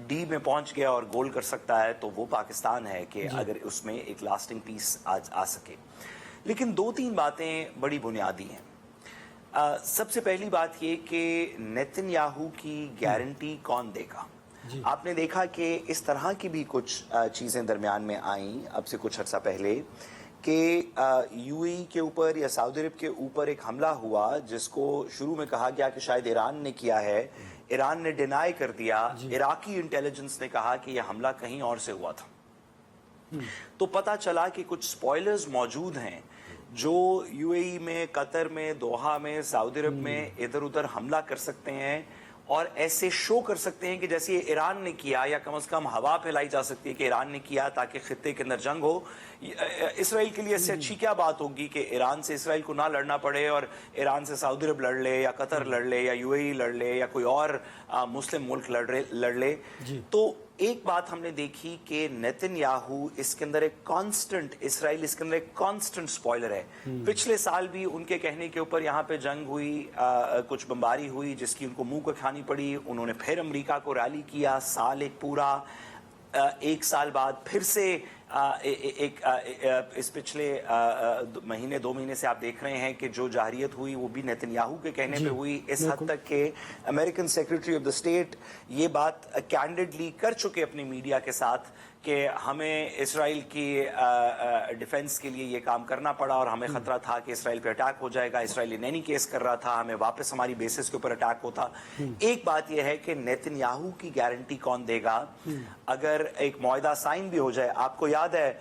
ڈی میں پہنچ گیا اور گول کر سکتا ہے تو وہ پاکستان ہے کہ اگر اس میں ایک لاسٹنگ پیس آ سکے. لیکن 2-3 باتیں بڑی بنیادی ہیں. سب سے پہلی بات یہ کہ نیتن یاہو کی گارنٹی کون دے گا. آپ نے دیکھا کہ اس طرح کی بھی کچھ چیزیں درمیان میں آئیں اب سے کچھ عرصہ پہلے کہ یو اے ای کے اوپر یا سعودی عرب کے اوپر ایک حملہ ہوا جس کو شروع میں کہا گیا کہ شاید ایران نے کیا ہے. ایران نے ڈینائی کر دیا. عراقی انٹیلیجنس نے کہا کہ یہ حملہ کہیں اور سے ہوا تھا. تو پتہ چلا کہ کچھ سپوائلرز موجود ہیں جو یو اے ای میں، قطر میں، دوحہ میں، سعودی عرب میں ادھر ادھر حملہ کر سکتے ہیں اور ایسے شو کر سکتے ہیں کہ جیسے یہ ایران نے کیا یا کم از کم ہوا پھیلائی جا سکتی ہے کہ ایران نے کیا تاکہ خطے کے اندر جنگ ہو. اسرائیل کے لیے اس سے اچھی کیا بات ہوگی کہ ایران سے اسرائیل کو نہ لڑنا پڑے اور ایران سے سعودی عرب لڑ لے یا قطر لڑ لے یا یو اے ای لڑ لے یا کوئی اور مسلم ملک لڑ لے. تو ایک بات ہم نے دیکھی کہ نیتن یاہو اس کے اندر ایک کانسٹنٹ، اسرائیل اس کے اندر ایک کانسٹنٹ سپوائلر ہے. پچھلے سال بھی ان کے کہنے کے اوپر یہاں پہ جنگ ہوئی، کچھ بمباری ہوئی جس کی ان کو منہ کو کھانی پڑی. انہوں نے پھر امریکہ کو ریلی کیا سال ایک پورا. 1 سال بعد پھر سے اس پچھلے مہینے 2 مہینے سے آپ دیکھ رہے ہیں کہ جو جارحیت ہوئی وہ بھی نیتن یاہو کے کہنے پہ ہوئی. اس حد تک کہ American secretary of the state یہ بات کینڈڈلی کر چکے اپنی میڈیا کے ساتھ کہ ہمیں اسرائیل کی ڈیفنس کے لیے یہ کام کرنا پڑا اور ہمیں خطرہ تھا کہ اسرائیل پہ اٹیک ہو جائے گا. اسرائیل ان اینی کیس کر رہا تھا، ہمیں واپس ہماری بیسس کے اوپر اٹیک ہوتا. ایک بات یہ ہے کہ نیتن یاہو کی گارنٹی کون دے گا اگر ایک معاہدہ سائن بھی ہو جائے. آپ کو یاد ہے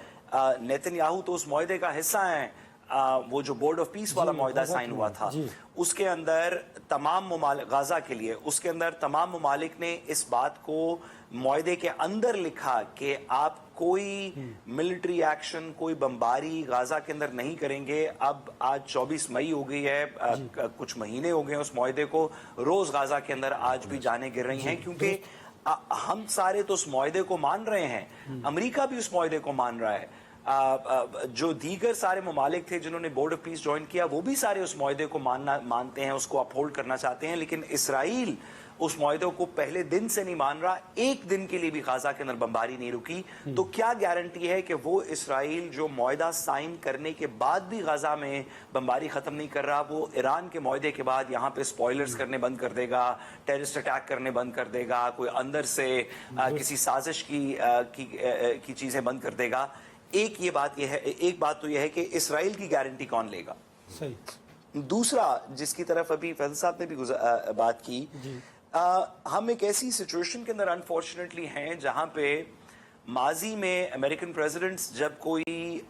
نیتن یاہو تو اس معاہدے کا حصہ ہیں. وہ جو بورڈ آف پیس والا معاہدہ سائن ہوا تھا اس کے اندر تمام ممالک غزہ کے لیے، اس کے اندر تمام ممالک نے اس بات کو معاہدے کے اندر لکھا کہ آپ کوئی ملٹری ایکشن، کوئی بمباری غزہ کے اندر نہیں کریں گے. اب آج 24 مئی ہو گئی ہے، کچھ مہینے ہو گئے اس معاہدے کو. روز غزہ کے اندر آج بھی جانیں گر رہی ہیں کیونکہ ہم سارے تو اس معاہدے کو مان رہے ہیں. امریکہ بھی اس معاہدے کو مان رہا ہے. جو دیگر سارے ممالک تھے جنہوں نے بورڈ آف پیس جوائن کیا وہ بھی سارے اس معاہدے کو مانتے ہیں، اس کو اپہولڈ کرنا چاہتے ہیں. لیکن اسرائیل اس معاہدے کو پہلے دن سے نہیں مان رہا. ایک دن کے لیے بھی غزہ کے اندر بمباری نہیں رکی. تو کیا گارنٹی ہے کہ وہ اسرائیل جو معاہدہ سائن کرنے کے بعد بھی غزہ میں بمباری ختم نہیں کر رہا، وہ ایران کے معاہدے کے بعد یہاں پہ سپوائلرز کرنے بند کر دے گا، ٹیررسٹ اٹیک کرنے بند کر دے گا، کوئی اندر سے کسی سازش کی چیزیں بند کر دے گا. ایک بات تو یہ ہے کہ اسرائیل کی گارنٹی کون لے گا. صحیح. دوسرا جس کی طرف ابھی فیصل صاحب نے بھی بات کی، ہم ایک ایسی سچویشن کے اندر انفارچونیٹلی ہیں جہاں پہ ماضی میں امریکن پریزیڈنٹس جب کوئی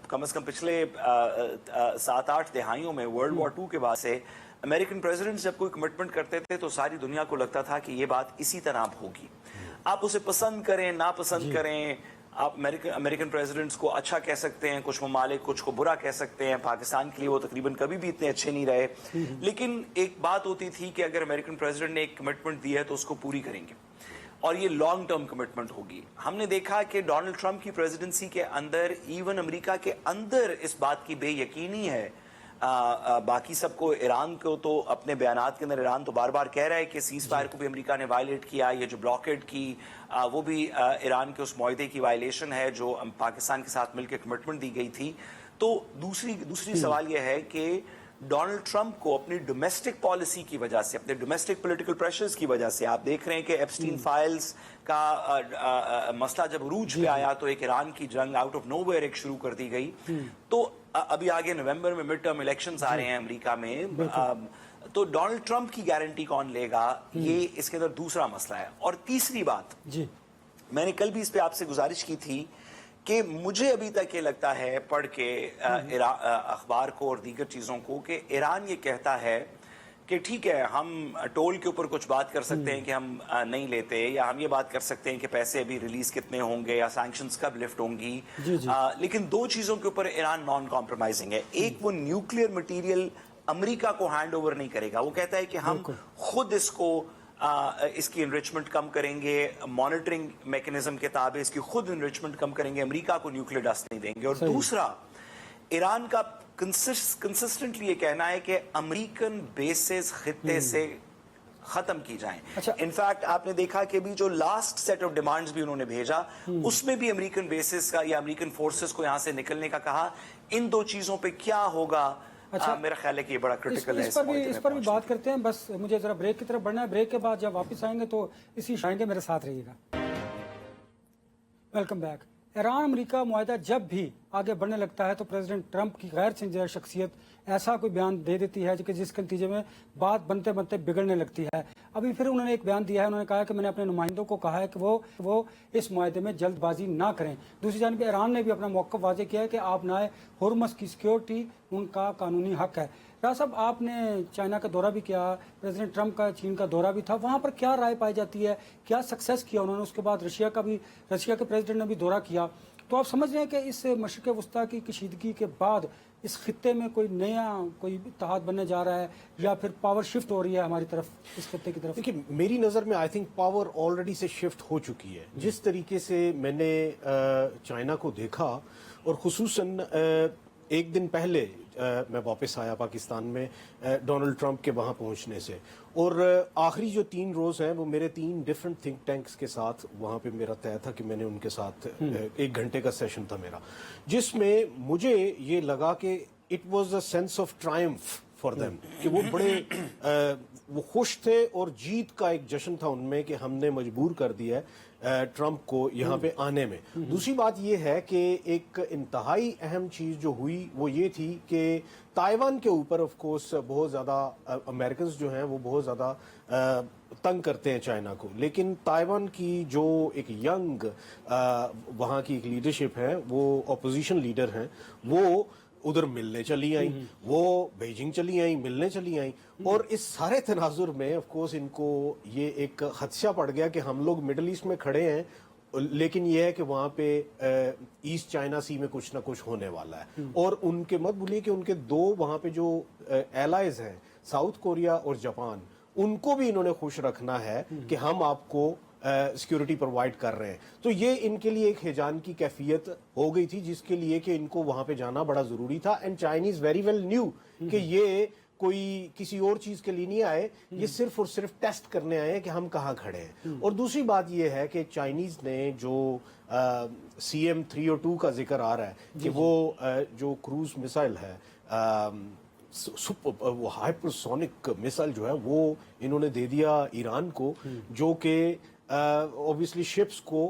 کم از کم پچھلے 7-8 دہائیوں میں ورلڈ وار 2 کے بعد سے امریکن پریزیڈنٹس جب کوئی کمٹمنٹ کرتے تھے تو ساری دنیا کو لگتا تھا کہ یہ بات اسی طرح ہوگی. آپ اسے پسند کریں ناپسند کریں، آپ امریکن پریزیڈنٹس کو اچھا کہہ سکتے ہیں، کچھ ممالک کچھ کو برا کہہ سکتے ہیں. پاکستان کے لیے وہ تقریباً کبھی بھی اتنے اچھے نہیں رہے. لیکن ایک بات ہوتی تھی کہ اگر امریکن پریزیڈنٹ نے ایک کمٹمنٹ دی ہے تو اس کو پوری کریں گے اور یہ لانگ ٹرم کمٹمنٹ ہوگی. ہم نے دیکھا کہ ڈونلڈ ٹرمپ کی پریزیڈنسی کے اندر ایون امریکہ کے اندر اس بات کی بے یقینی ہے. باقی سب کو، ایران کو تو اپنے بیانات کے اندر ایران تو بار بار کہہ رہا ہے کہ سیز فائر کو بھی امریکہ نے وائلیٹ کیا. یہ جو بلاکیڈ کی وہ بھی ایران کے اس معاہدے کی وائلیشن ہے جو پاکستان کے ساتھ مل کے کمٹمنٹ دی گئی تھی. تو دوسری سوال یہ ہے کہ ڈونلڈ ٹرمپ کو اپنی ڈومیسٹک پالیسی کی وجہ سے، اپنے ڈومیسٹک پولیٹیکل پریشرز کی وجہ سے، آپ دیکھ رہے ہیں کہ ایپسٹین فائلز کا مسئلہ جب عروج پہ آیا تو ایک ایران کی جنگ آؤٹ آف نو ویئر ایک شروع کر دی گئی. تو ابھی آگے نومبر میں مڈ ٹرم الیکشنز آ رہے ہیں امریکہ میں. تو ڈونلڈ ٹرمپ کی گارنٹی کون لے گا، یہ اس کے اندر دوسرا مسئلہ ہے. اور تیسری بات، میں نے کل بھی اس پہ آپ سے گزارش کی تھی کہ مجھے ابھی تک یہ لگتا ہے پڑھ کے اخبار کو اور دیگر چیزوں کو کہ ایران یہ کہتا ہے کہ ٹھیک ہے ہم ٹول کے اوپر کچھ بات کر سکتے ہیں کہ ہم نہیں لیتے، یا ہم یہ بات کر سکتے ہیں کہ پیسے ابھی ریلیز کتنے ہوں گے یا سینکشنز کب لفٹ ہوں گی. لیکن 2 چیزوں کے اوپر ایران نان کمپرومائزنگ ہے. ایک، وہ نیوکلیئر مٹیریل امریکہ کو ہینڈ اوور نہیں کرے گا. وہ کہتا ہے کہ ہم خود اس کو اس کی انریچمنٹ کم کریں گے, مانیٹرنگ میکنزم کے تابع اس کی خود انریچمنٹ کم کریں گے, امریکہ کو نیوکلیر ڈسٹ نہیں دیں گے. اور دوسرا, ایران کا کنسسٹنٹلی یہ کہنا ہے کہ امریکن بیسز خطے سے ختم کی جائیں. انفیکٹ آپ نے دیکھا کہ بھی جو لاسٹ سیٹ آف ڈیمانڈز بھی انہوں نے بھیجا, اس میں بھی امریکن بیسز کا یا امریکن فورسز کو یہاں سے نکلنے کا کہا. ان دو چیزوں پہ کیا ہوگا, میرا خیال ہے کہ یہ بڑا کرٹیکل ہے. اس پر بھی بات کرتے ہیں, بس مجھے ذرا بریک کی طرف بڑھنا ہے. بریک کے بعد جب واپس آئیں گے تو اسی آئیں گے, میرے ساتھ رہیے گا. Welcome back. ایران امریکہ معاہدہ جب بھی آگے بڑھنے لگتا ہے تو پریزیڈنٹ ٹرمپ کی غیر سنجیدہ شخصیت ایسا کوئی بیان دے دیتی ہے کہ جس کے نتیجے میں بات بنتے بنتے بگڑنے لگتی ہے. ابھی پھر انہوں نے ایک بیان دیا ہے, انہوں نے کہا کہ میں نے اپنے نمائندوں کو کہا ہے کہ وہ اس معاہدے میں جلد بازی نہ کریں. دوسری جانب ایران نے بھی اپنا موقف واضح کیا ہے کہ آپ نائے ہرمز کی سیکیورٹی ان کا قانونی حق ہے. راز صاحب, آپ نے چائنا کا دورہ بھی کیا, پریزیڈنٹ ٹرمپ کا چین کا دورہ بھی تھا, وہاں پر کیا رائے پائی جاتی ہے, کیا سکسیس کیا انہوں نے؟ اس کے بعد رشیا کے پریزیڈنٹ نے بھی دورہ کیا. تو آپ سمجھ رہے ہیں کہ اس مشرق وسطیٰ کی کشیدگی کے بعد اس خطے میں کوئی اتحاد بننے جا رہا ہے, یا پھر پاور شفٹ ہو رہی ہے ہماری طرف, اس خطے کی طرف؟ دیکھیے, میری نظر میں آئی تھنک پاور آلریڈی سے شفٹ ہو چکی ہے. جس طریقے سے میں نے چائنا کو دیکھا, اور خصوصاً ایک دن پہلے میں واپس آیا پاکستان میں ڈونلڈ ٹرمپ کے وہاں پہنچنے سے, اور آخری جو 3 روز ہیں وہ میرے 3 ڈیفرنٹ تھنک ٹینکس کے ساتھ وہاں پہ میرا طے تھا کہ میں نے ان کے ساتھ 1 گھنٹے کا سیشن تھا میرا, جس میں مجھے یہ لگا کہ it was a sense of ٹرائمف for them, کہ وہ بڑے وہ خوش تھے, اور جیت کا ایک جشن تھا ان میں کہ ہم نے مجبور کر دیا ہے ٹرمپ کو یہاں پہ آنے میں. دوسری بات یہ ہے کہ ایک انتہائی اہم چیز جو ہوئی وہ یہ تھی کہ تائیوان کے اوپر آف کورس بہت زیادہ امریکنز جو ہیں وہ بہت زیادہ تنگ کرتے ہیں چائنا کو, لیکن تائیوان کی جو ایک ینگ وہاں کی ایک لیڈرشپ ہے, وہ اپوزیشن لیڈر ہیں, وہ ادھر ملنے چلی آئیں, وہ بیجنگ چلی آئیں, ملنے چلی آئیں, اور اس سارے تناظر میں آف کورس ان کو یہ ایک خدشہ پڑ گیا کہ ہم لوگ مڈل ایسٹ میں کھڑے ہیں, لیکن یہ ہے کہ وہاں پہ ایسٹ چائنا سی میں کچھ نہ کچھ ہونے والا ہے. اور ان کے مت بھولیے کہ ان کے 2 وہاں پہ جو ایلائز ہیں, ساؤتھ کوریا اور جاپان, ان کو بھی انہوں نے خوش رکھنا ہے کہ ہم آپ کو سیکیورٹی پرووائڈ کر رہے ہیں. تو یہ ان کے لیے ایک ہیجان کی کیفیت ہو گئی تھی, جس کے لیے کہ ان کو وہاں پہ جانا بڑا ضروری تھا. And Chinese very well knew کہ یہ کوئی کسی اور چیز کے لیے نہیں آئے, یہ صرف اور صرف ٹیسٹ کرنے آئے ہیں کہ ہم کہاں کھڑے ہیں. اور دوسری بات یہ ہے کہ چائنیز نے جو CM-302 کا ذکر آ رہا ہے کہ وہ جو کروز مسائل ہے, وہ ہائپرسونک مسائل جو ہے وہ انہوں نے دے دیا ایران کو, جو کہ obviously شپس کو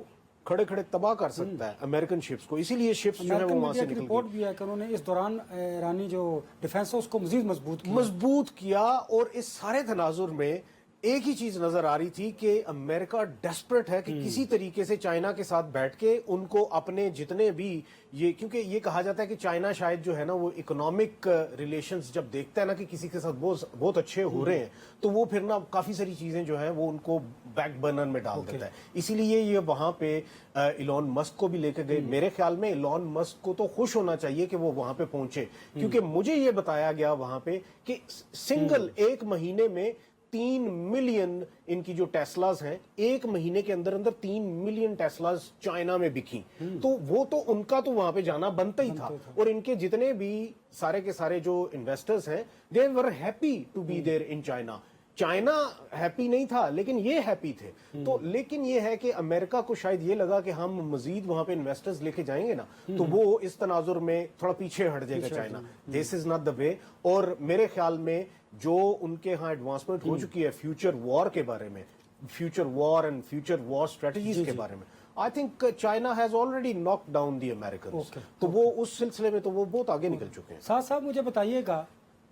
کھڑے کھڑے تباہ کر سکتا ہے, امریکن شپس کو. اسی لیے شپس جو ہے وہ وہاں سے نکل گئی. رپورٹ بھی ہے کہ انہوں نے اس دوران ایرانی جو ڈیفنس ہے اس کو مزید مضبوط کیا. اور اس سارے تناظر میں ایک ہی چیز نظر آ رہی تھی کہ امریکہ ڈیسپریٹ ہے کہ کسی طریقے سے چائنا کے ساتھ بیٹھ کے ان کو اپنے جتنے بھی یہ, کیونکہ یہ کہا جاتا ہے کہ چائنا شاید جو ہے نا وہ اکنامک ریلیشنز جب دیکھتا ہے نا کہ کسی کے ساتھ بہت اچھے ہو رہے ہیں, تو وہ پھر نا کافی ساری چیزیں جو ہیں وہ ان کو بیک برنر میں ڈال دیتا ہے. اسی لیے یہ وہاں پہ ایلون مسک کو بھی لے کے گئے. میرے خیال میں ایلون مسک کو تو خوش ہونا چاہیے کہ وہ وہاں پہ پہنچے, کیونکہ مجھے یہ بتایا گیا وہاں پہ کہ سنگل 1 مہینے میں 3 ملین ان کی جو ٹیسلاز ہیں, 1 مہینے کے اندر 3 ملین ٹیسلاز چائنا میں بکی. تو وہ تو ان کا تو وہاں پہ جانا بنتا ہی تھا. اور ان کے جتنے بھی سارے کے سارے جو انویسٹرز ہیں, they were happy to be there in China. China happy نہیں تھا لیکن یہ ہیپی تھے. تو لیکن یہ ہے کہ امریکہ کو شاید یہ لگا کہ ہم مزید وہاں پہ انویسٹرز لے کے جائیں گے نا, تو وہ اس تناظر میں تھوڑا پیچھے ہٹ جائے گا China. This is not the وے. اور میرے خیال میں جو ان کے ہاں ایڈوانسمنٹ ہو چکی ہے فیوچر وار کے بارے میں, future war and future war strategies کے بارے میں, I think China has already knock down the Americans. تو وہ اس سلسلے میں تو وہ بہت آگے نکل چکے ہیں. صاحب مجھے بتائیے گا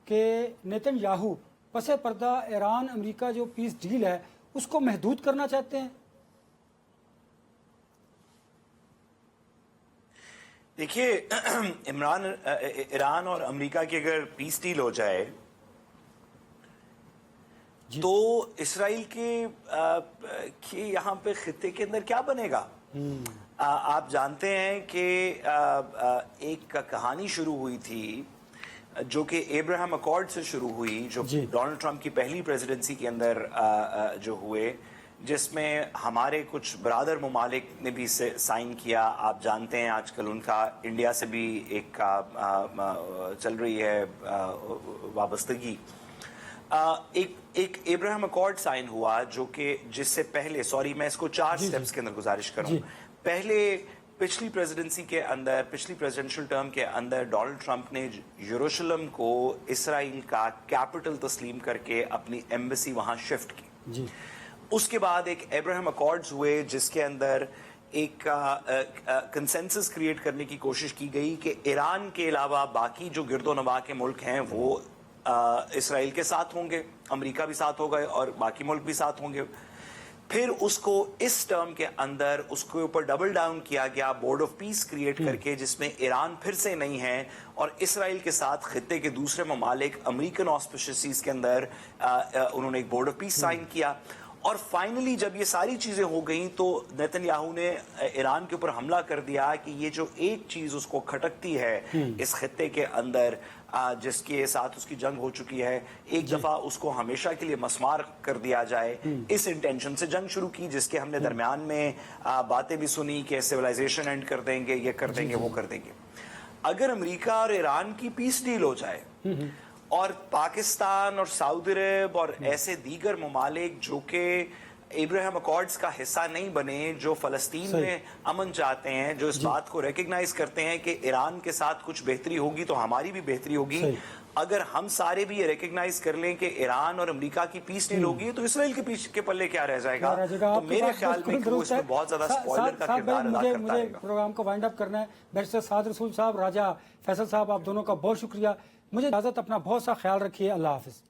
کہ نیتن یاہو پس پردہ ایران امریکہ جو پیس ڈیل ہے اس کو محدود کرنا چاہتے ہیں؟ دیکھیے, ایران اور امریکہ کی اگر پیس ڈیل ہو جائے تو اسرائیل کے یہاں پہ خطے کے اندر کیا بنے گا؟ آپ جانتے ہیں کہ ایک کہانی شروع ہوئی تھی جو کہ ایبراہم اکارڈ سے شروع ہوئی، جو ڈونلڈ ٹرمپ کی پہلی پریزیڈنسی کے اندر جو ہوئے، جس میں ہمارے کچھ برادر ممالک نے بھی سائن کیا. آپ جانتے ہیں آج کل ان کا انڈیا سے بھی ایک چل رہی ہے وابستگی. ایک ایبراہم اکارڈ سائن ہوا جو کہ جس سے پہلے، سوری میں اس کو 4 سٹیپس کے اندر گزارش کروں. پہلے پچھلی پریزیڈنسی کے اندر، پچھلی پریزیڈنشل ٹرم کے اندر ڈونلڈ ٹرمپ نے یروشلم کو اسرائیل کا کیپٹل تسلیم کر کے اپنی ایمبیسی وہاں شفٹ کی. اس کے بعد ایک ایبراہم اکارڈز ہوئے جس کے اندر ایک کنسنسس کریٹ کرنے کی کوشش کی گئی کہ ایران کے علاوہ باقی جو گرد و نواح کے ملک ہیں وہ اسرائیل کے ساتھ ہوں گے، امریکہ بھی ساتھ ہوگا اور باقی ملک بھی ساتھ ہوں گے. پھر اس کو اس ٹرم کے اندر اس کے اوپر ڈبل ڈاؤن کیا گیا بورڈ آف پیس کریٹ کر کے، جس میں ایران پھر سے نہیں ہے، اور اسرائیل کے ساتھ خطے کے دوسرے ممالک امریکن آسپیشیز کے اندر انہوں نے ایک بورڈ آف پیس سائن کیا. اور فائنلی جب یہ ساری چیزیں ہو گئیں تو نیتن یاہو نے ایران کے اوپر حملہ کر دیا کہ یہ جو ایک چیز اس کو کھٹکتی ہے اس خطے کے اندر، جس کے ساتھ اس کی جنگ ہو چکی ہے، ایک دفعہ اس کو ہمیشہ کے لیے مسمار کر دیا جائے. اس انٹینشن سے جنگ شروع کی، جس کے ہم نے درمیان میں باتیں بھی سنی کہ سیولائزیشن اینڈ کر دیں گے، یہ کر دیں گے، وہ کر دیں گے. اگر امریکہ اور ایران کی پیس ڈیل ہو جائے اور پاکستان اور سعودی عرب اور ایسے دیگر ممالک جو کہ ابراہیم اکارڈز کا حصہ نہیں بنے، جو فلسطین میں امن چاہتے ہیں، جو اس بات کو ریکگنائز کرتے ہیں کہ ایران کے ساتھ کچھ بہتری ہوگی تو ہماری بھی بہتری ہوگی، اگر ہم سارے بھی یہ ریکگنائز کر لیں کہ ایران اور امریکہ کی پیس ڈیل ہوگی تو اسرائیل کے پیس کے پلے کیا رہ جائے گا. تو میرے خیال میں کہ وہ اس میں بہت زیادہ سپوائلر کا کردار ادا کرتا مجھے پروگرام کو وائنڈ اپ کرنا ہے. بیرسٹر سعد رسول صاحب، راجہ فیصل صاحب، آپ دونوں کا بہت شکریہ. مجھے اجازت، اپنا بہت سا خیال رکھیے. اللہ حافظ.